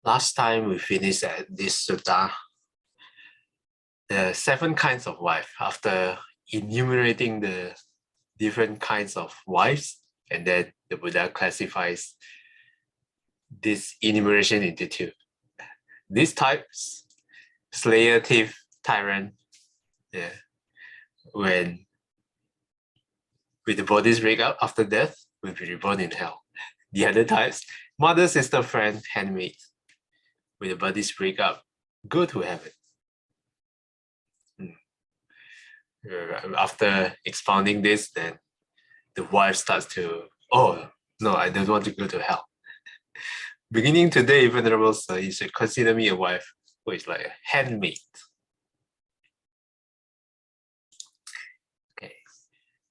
Last time we finished at this sutta, the 7 kinds of wife, after enumerating the different kinds of wives, and then the Buddha classifies this enumeration into 2. These types, slayer, thief, tyrant, when with the bodies break up after death, will be reborn in hell. The other types, mother, sister, friend, handmaid, with the bodies break up, go to heaven. After expounding this, then the wife starts to, oh, no, I don't want to go to hell. Beginning today, Venerable Sir, you should consider me a wife who is like a handmaid. Okay.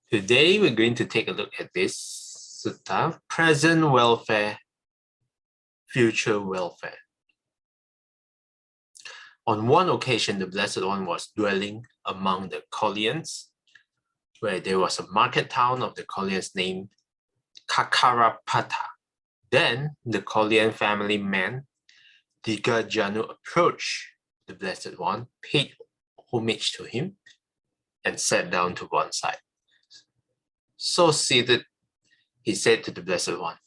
Today, we're going to take a look at this sutta, present welfare, future welfare. On one occasion, the Blessed One was dwelling among the Koreans, where there was a market town of the Koreans named Kakarapata. Then the Korean family man, Digajanu, approached the Blessed One, paid homage to him, and sat down to one side. So seated, he said to the Blessed One,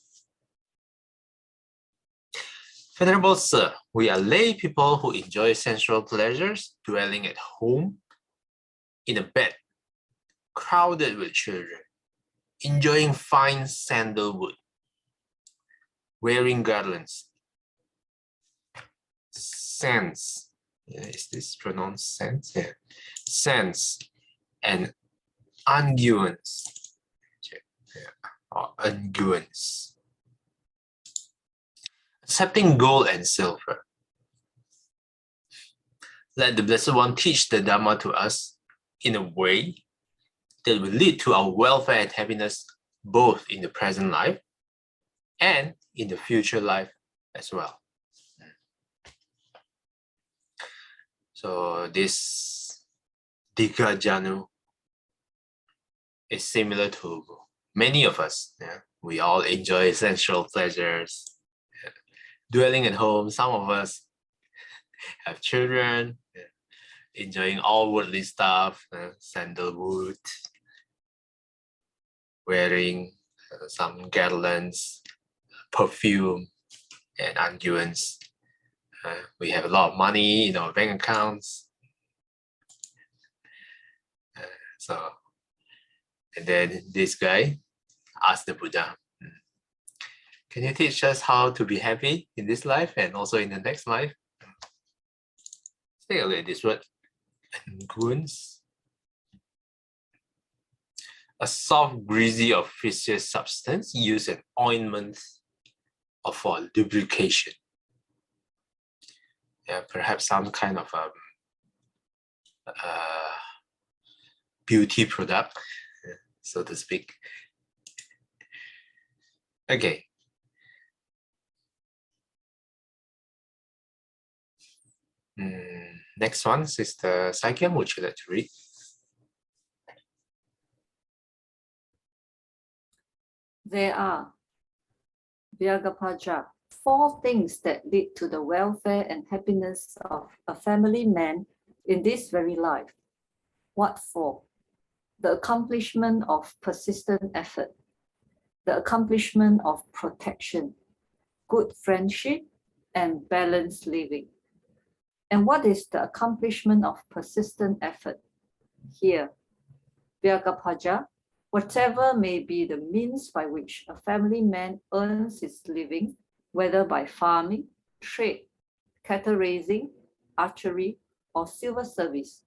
Venerable Sir, we are lay people who enjoy sensual pleasures, dwelling at home in a bed, crowded with children, enjoying fine sandalwood, wearing garlands, scents. Is this pronounced scents? Yeah. Scents and unguents. Or unguents. Accepting gold and silver. Let the Blessed One teach the Dhamma to us in a way that will lead to our welfare and happiness both in the present life and in the future life as well. So this Digajanu is similar to many of us. Yeah? We all enjoy sensual pleasures, dwelling at home. Some of us have children, enjoying all worldly stuff, sandalwood, wearing some garlands, perfume, and unguents. We have a lot of money in our bank accounts. And then this guy asked the Buddha, can you teach us how to be happy in this life and also in the next life? Take a look at this word, unguents. A soft, greasy, or viscous substance used as ointment or for lubrication. Yeah, perhaps some kind of beauty product, so to speak. Okay. Next one, Sister Saikyam, would you like to read? There are, Vyagapaja, 4 things that lead to the welfare and happiness of a family man in this very life. What 4? The accomplishment of persistent effort, the accomplishment of protection, good friendship, and balanced living. And what is the accomplishment of persistent effort? Here, Vyagapaja, whatever may be the means by which a family man earns his living, whether by farming, trade, cattle raising, archery, or silver service,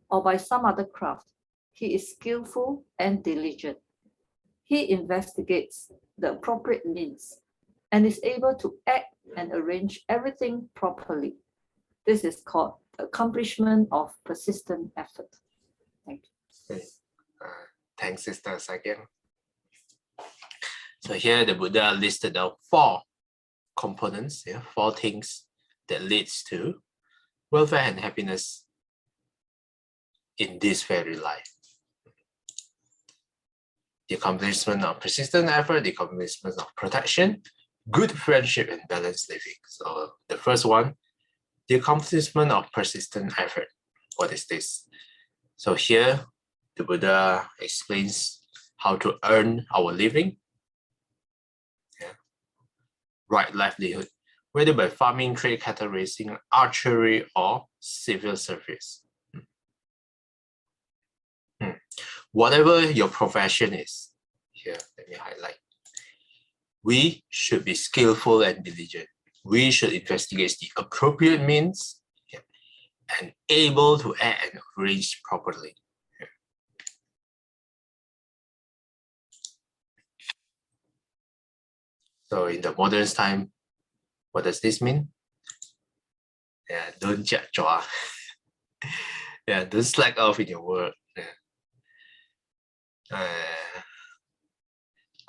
or by some other craft, he is skillful and diligent. He investigates the appropriate means and is able to act and arrange everything properly. This is called the accomplishment of persistent effort. Thank you. Thanks, Sister Saikyam. So here the Buddha listed out 4 components, 4 things that leads to welfare and happiness in this very life. The accomplishment of persistent effort, the accomplishment of protection, good friendship and balanced living. So the first one, the accomplishment of persistent effort. What is this? So here, the Buddha explains how to earn our living, right livelihood, whether by farming, trade, cattle raising, archery, or civil service. Whatever your profession is, here, let me highlight. We should be skillful and diligent. We should investigate the appropriate means and able to act and arrange properly. So in the modern time, what does this mean? Yeah, don't judge. Yeah, don't slack off in your work.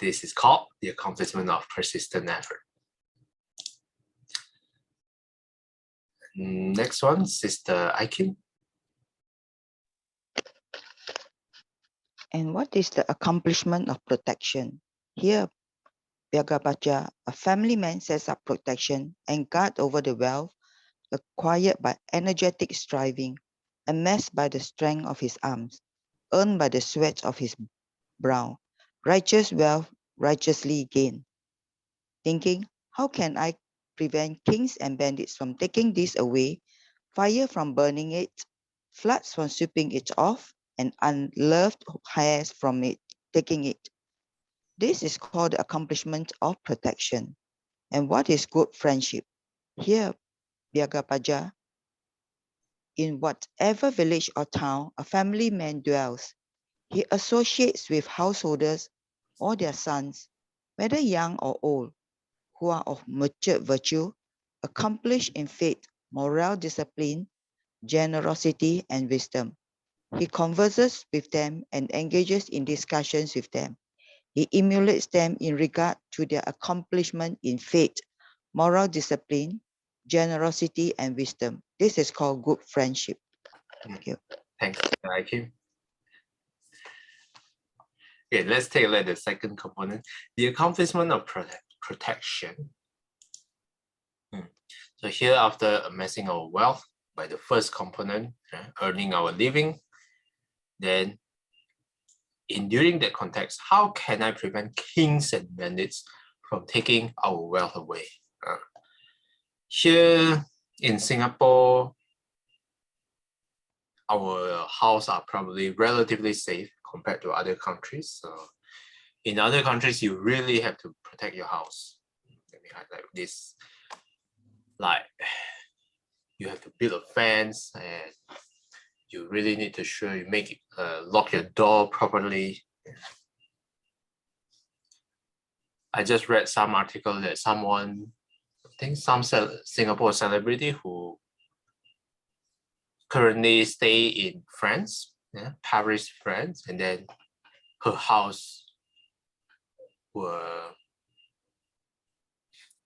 This is called the accomplishment of persistent effort. Next one, Sister Aikin. And what is the accomplishment of protection? Here, Vyagabaja, a family man, sets up protection and guard over the wealth acquired by energetic striving, amassed by the strength of his arms, earned by the sweat of his brow. Righteous wealth righteously gained. Thinking, how can I prevent kings and bandits from taking this away, fire from burning it, floods from sweeping it off, and unloved hairs from it taking it? This is called the accomplishment of protection. And what is good friendship? Here, Vyagapaja, in whatever village or town a family man dwells, he associates with householders or their sons, whether young or old, who are of matured virtue, accomplished in faith, moral discipline, generosity, and wisdom. He converses with them and engages in discussions with them. He emulates them in regard to their accomplishment in faith, moral discipline, generosity, and wisdom. This is called good friendship. Thank you. Thanks, Aikin. Okay, let's take a look at the second component, the accomplishment of protection. So here, after amassing our wealth by the first component, earning our living, then during that context, how can I prevent kings and bandits from taking our wealth away? Here in Singapore, our houses are probably relatively safe compared to other countries. So in other countries, you really have to protect your house. Let me highlight this. Like, you have to build a fence, and you really need to sure you make it, lock your door properly. I just read some article that someone, I think some Singapore celebrity who currently stay in France, Paris, France, and then her house were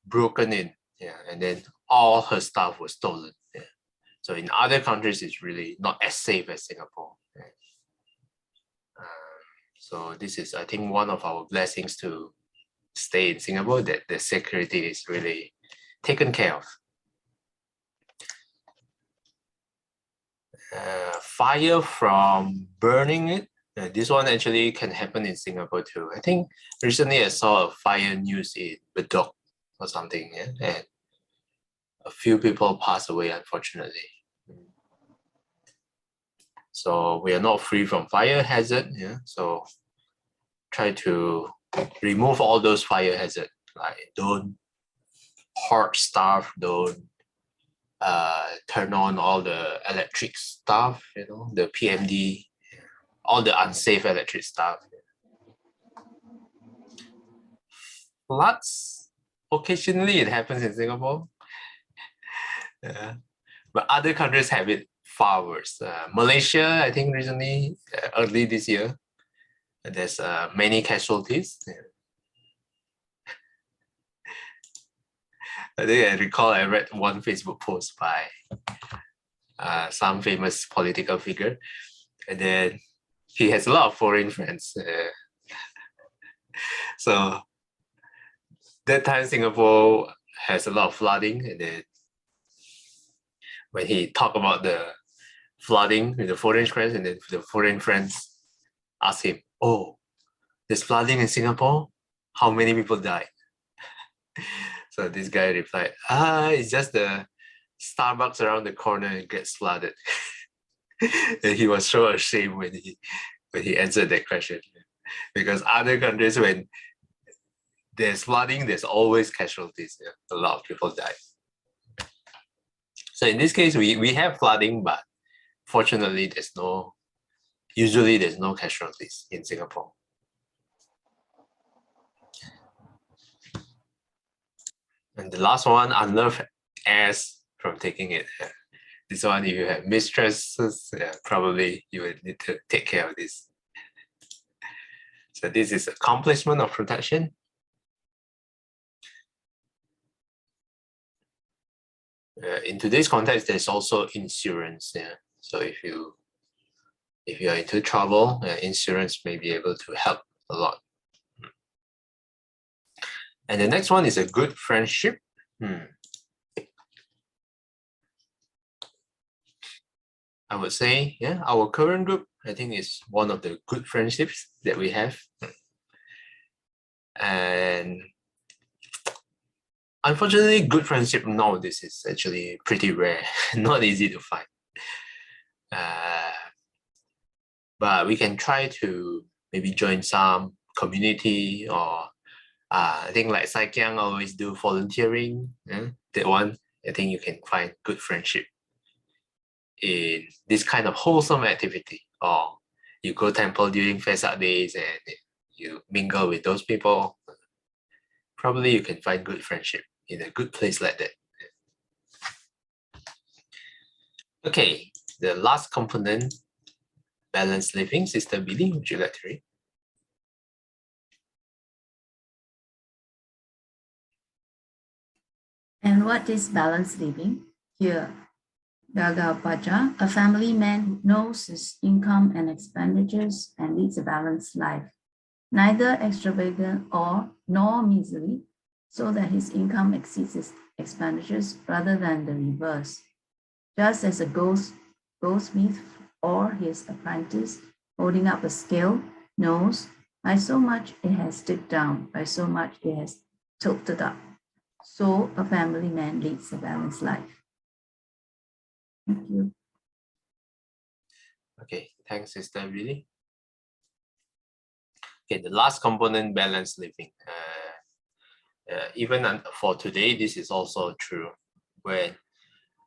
broken in, and then all her stuff was stolen. So in other countries, it's really not as safe as Singapore. So this is, I think, one of our blessings to stay in Singapore, that the security is really taken care of. Fire from burning it. This one actually can happen in Singapore too. I think recently I saw a fire news in Bedok or something, and a few people passed away, unfortunately. So we are not free from fire hazard. So try to remove all those fire hazard. Like, don't hoard stuff, don't turn on all the electric stuff, the PMD, all the unsafe electric stuff. Floods, occasionally it happens in Singapore. But other countries have it far worse. Malaysia, I think recently, early this year, there's many casualties. I think I recall I read one Facebook post by some famous political figure, and then he has a lot of foreign friends. So that time Singapore has a lot of flooding, and then when he talked about the flooding with the foreign friends, and then the foreign friends asked him, "Oh, there's flooding in Singapore? How many people died?" So this guy replied, it's just the Starbucks around the corner gets flooded. And he was so ashamed when he answered that question. Because other countries, when there's flooding, there's always casualties. Yeah? A lot of people die. So in this case, we have flooding, but fortunately, usually there's no casualties in Singapore. And the last one, unloved heirs from taking it. This one, if you have mistresses, probably you will need to take care of this. So this is accomplishment of protection. In today's context, there's also insurance. Yeah. So if you are into trouble, insurance may be able to help a lot. And the next one is a good friendship. I would say, yeah, our current group, I think, is one of the good friendships that we have. And unfortunately, good friendship nowadays is actually pretty rare, not easy to find. But we can try to maybe join some community, or I think like Sai Kiang always do volunteering. That one, I think you can find good friendship in this kind of wholesome activity. Or you go temple during Vesak days and you mingle with those people. Probably you can find good friendship in a good place like that. Okay, the last component, balanced living. Sister Billy, would you like to read? And what is balanced living? Here, Puja, a family man who knows his income and expenditures and leads a balanced life, neither extravagant nor misery, so that his income exceeds his expenditures rather than the reverse. Just as a goldsmith or his apprentice holding up a scale knows by so much it has dipped down, by so much it has tilted up, so a family man leads a balanced life. Thank you. Okay, thanks, Sister Billy. Okay, the last component, balanced living. Even for today, this is also true. When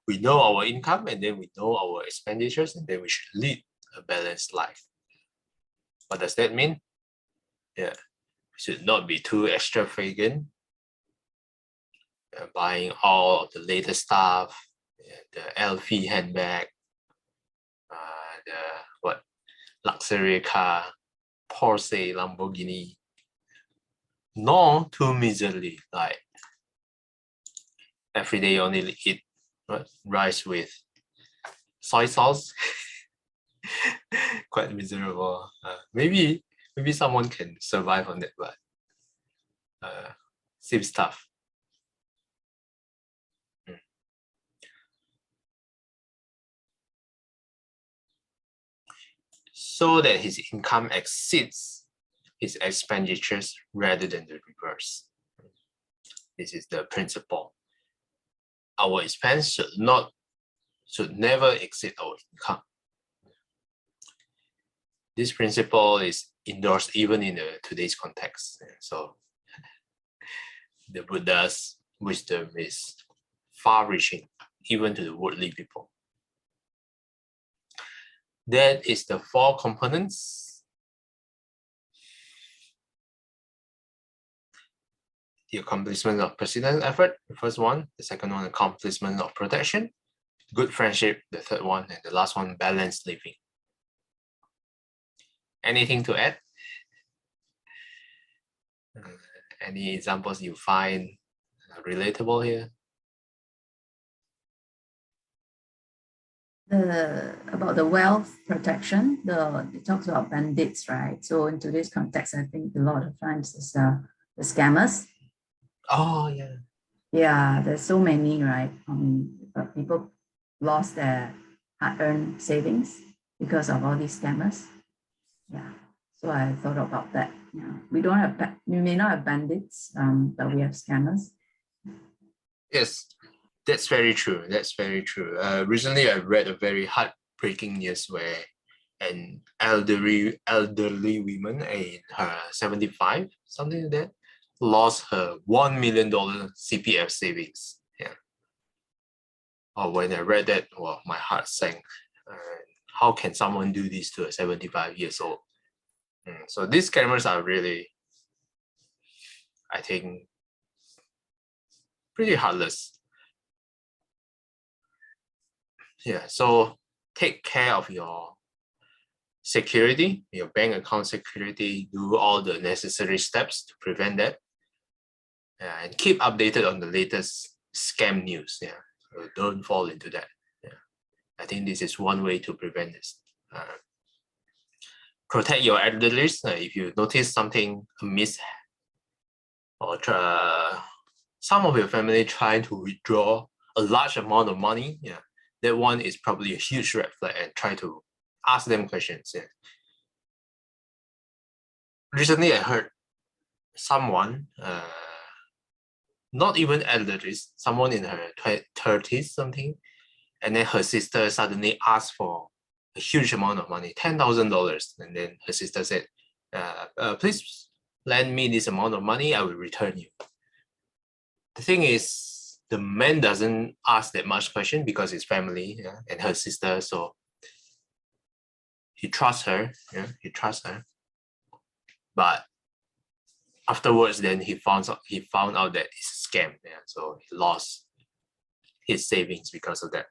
we know our income and then we know our expenditures, and then we should lead a balanced life. What does that mean? Yeah, we should not be too extravagant, buying all of the latest stuff, the LV handbag, the luxury car, Porsche, Lamborghini, nor too miserly, like every day only eat rice with soy sauce. Quite miserable. Maybe someone can survive on that, but seems tough. So that his income exceeds his expenditures rather than the reverse. This is the principle. Our expense should never exceed our income. This principle is endorsed even in today's context. So the Buddha's wisdom is far-reaching, even to the worldly people. That is the 4 components. The accomplishment of persistent effort, the first one. The second one, accomplishment of protection. Good friendship, the third one. And the last one, balanced living. Anything to add? Any examples you find relatable here? About the wealth protection, it talks about bandits, right? So in today's context, I think a lot of times is the scammers. Oh, yeah. Yeah, there's so many, right? People lost their hard-earned savings because of all these scammers. Yeah, so I thought about that. Yeah, we don't have, we may not have bandits, but we have scammers. Yes, that's very true. That's very true. Recently, I read a very heartbreaking news where an elderly woman in her 75, something like that, lost her $1 million CPF savings. Yeah. Oh, when I read that, well, my heart sank. How can someone do this to a 75 years old? So these scammers are really, I think, pretty heartless. Yeah, so take care of your security, your bank account security, do all the necessary steps to prevent that. And keep updated on the latest scam news. Yeah, so don't fall into that. Yeah, I think this is one way to prevent this. Protect your elderlies. If you notice something amiss or some of your family trying to withdraw a large amount of money, yeah, that one is probably a huge red flag, and try to ask them questions. Yeah. Recently, I heard someone, not even elderly, someone in her 30s something, and then her sister suddenly asked for a huge amount of money, $10,000, and then her sister said, please lend me this amount of money, I will return you. The thing is, the man doesn't ask that much question because it's family, yeah, and her sister, so he trusts her, yeah, he trusts her. But afterwards, then he found out that it's a scam, yeah, so he lost his savings because of that.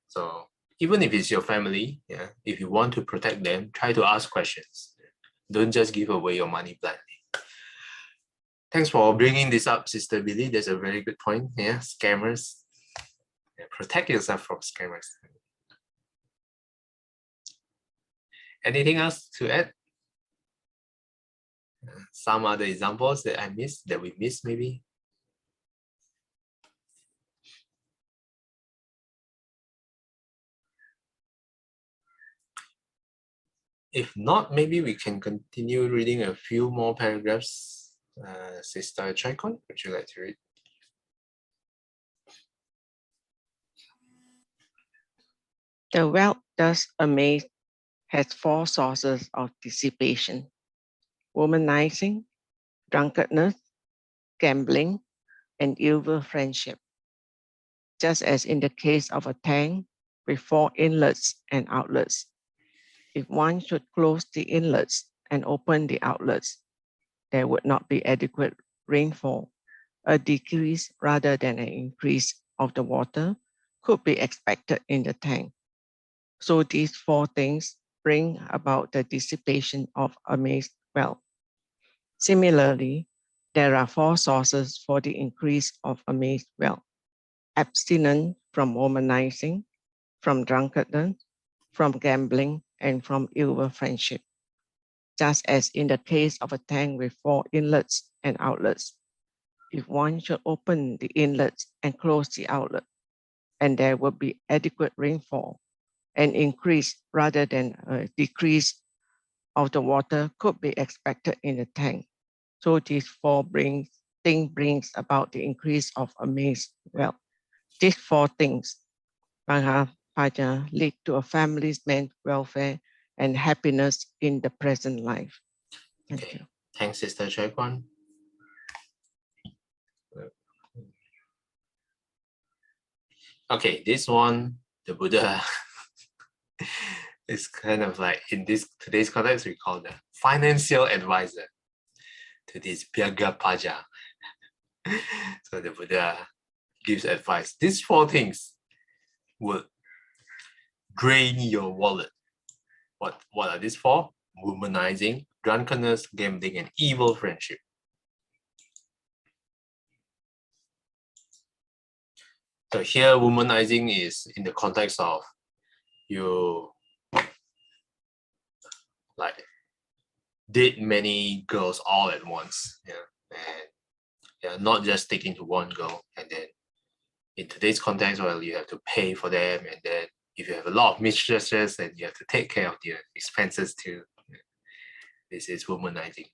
So even if it's your family, yeah, if you want to protect them, try to ask questions. Don't just give away your money blindly. Thanks for bringing this up, Sister Billy. That's a very good point. Yeah, scammers. Yeah, protect yourself from scammers. Anything else to add? Some other examples that I missed, that we missed maybe? If not, maybe we can continue reading a few more paragraphs. Sister Chaikon, would you like to read? The wealth thus amassed has four sources of dissipation: womanizing, drunkenness, gambling, and evil friendship. Just as in the case of a tank with four inlets and outlets, if one should close the inlets and open the outlets, there would not be adequate rainfall. A decrease rather than an increase of the water could be expected in the tank. So these four things bring about the dissipation of amassed wealth. Similarly, there are four sources for the increase of amassed wealth: abstinence from womanizing, from drunkenness, from gambling, and from evil friendship. Just as in the case of a tank with four inlets and outlets, if one should open the inlets and close the outlet, and there will be adequate rainfall, an increase rather than a decrease of the water could be expected in the tank. So these four things brings about the increase of amassed wealth. These four things, Puja, lead to a family's men's welfare and happiness in the present life. Thank you. Thanks, Sister Chaikwan. Okay, this one, the Buddha is kind of like, in this today's context, we call the financial advisor to this Bhagapaja. So the Buddha gives advice. These four things will drain your wallet. What are these four? Womanizing, drunkenness, gambling, and evil friendship. So here, womanizing is in the context of you like date many girls all at once, yeah, and Yeah, not just sticking to one goal. And then in today's context, well, you have to pay for them, and then if you have a lot of mistresses, then you have to take care of their expenses too. This is womanizing.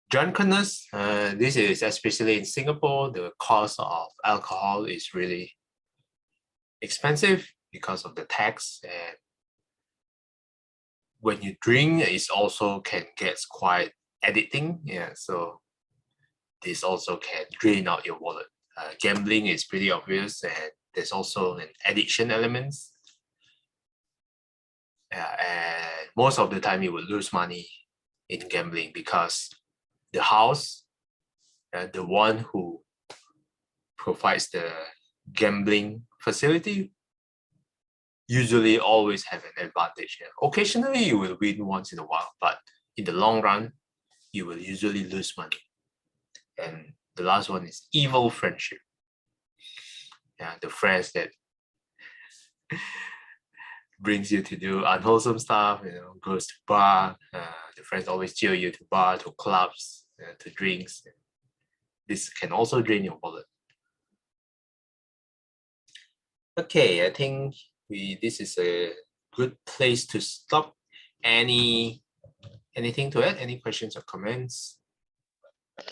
Drunkenness, this is especially in Singapore, the cost of alcohol is really expensive because of the tax. And when you drink, it also can get quite addicting. Yeah, so this also can drain out your wallet. Gambling is pretty obvious, and there's also an addiction element. And most of the time you will lose money in gambling because the house, the one who provides the gambling facility, usually always have an advantage. Occasionally you will win once in a while, but in the long run, you will usually lose money. And the last one is evil friendship. Yeah, the friends that brings you to do unwholesome stuff, goes to bar. The friends always cheer you to bar, to clubs, to drinks. This can also drain your wallet. Okay, I think this is a good place to stop. Anything to add? Any questions or comments?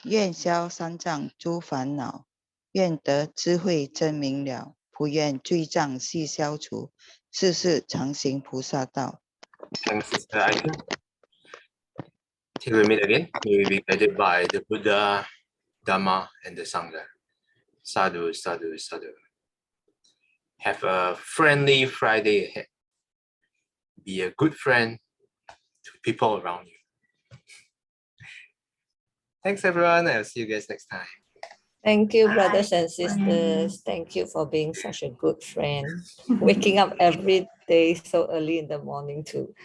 愿消三障诸烦恼，愿得智慧真明了，不愿罪障悉消除，世世常行菩萨道。 Thanks, Sister Aisha. Till we meet again, may we be guided by the Buddha, Dhamma, and the Sangha. Sadhu, sadhu, sadhu. Have a friendly Friday ahead. Be a good friend to people around you. Thanks, everyone. I'll see you guys next time. Thank you, Bye. brothers and sisters. Thank you for being such a good friend. Waking up every day so early in the morning to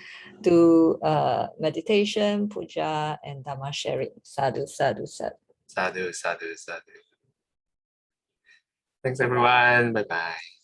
do meditation, puja, and dhamma sharing. Sadhu, sadhu, sadhu. Sadhu, sadhu, sadhu. Thanks, everyone. Bye-bye.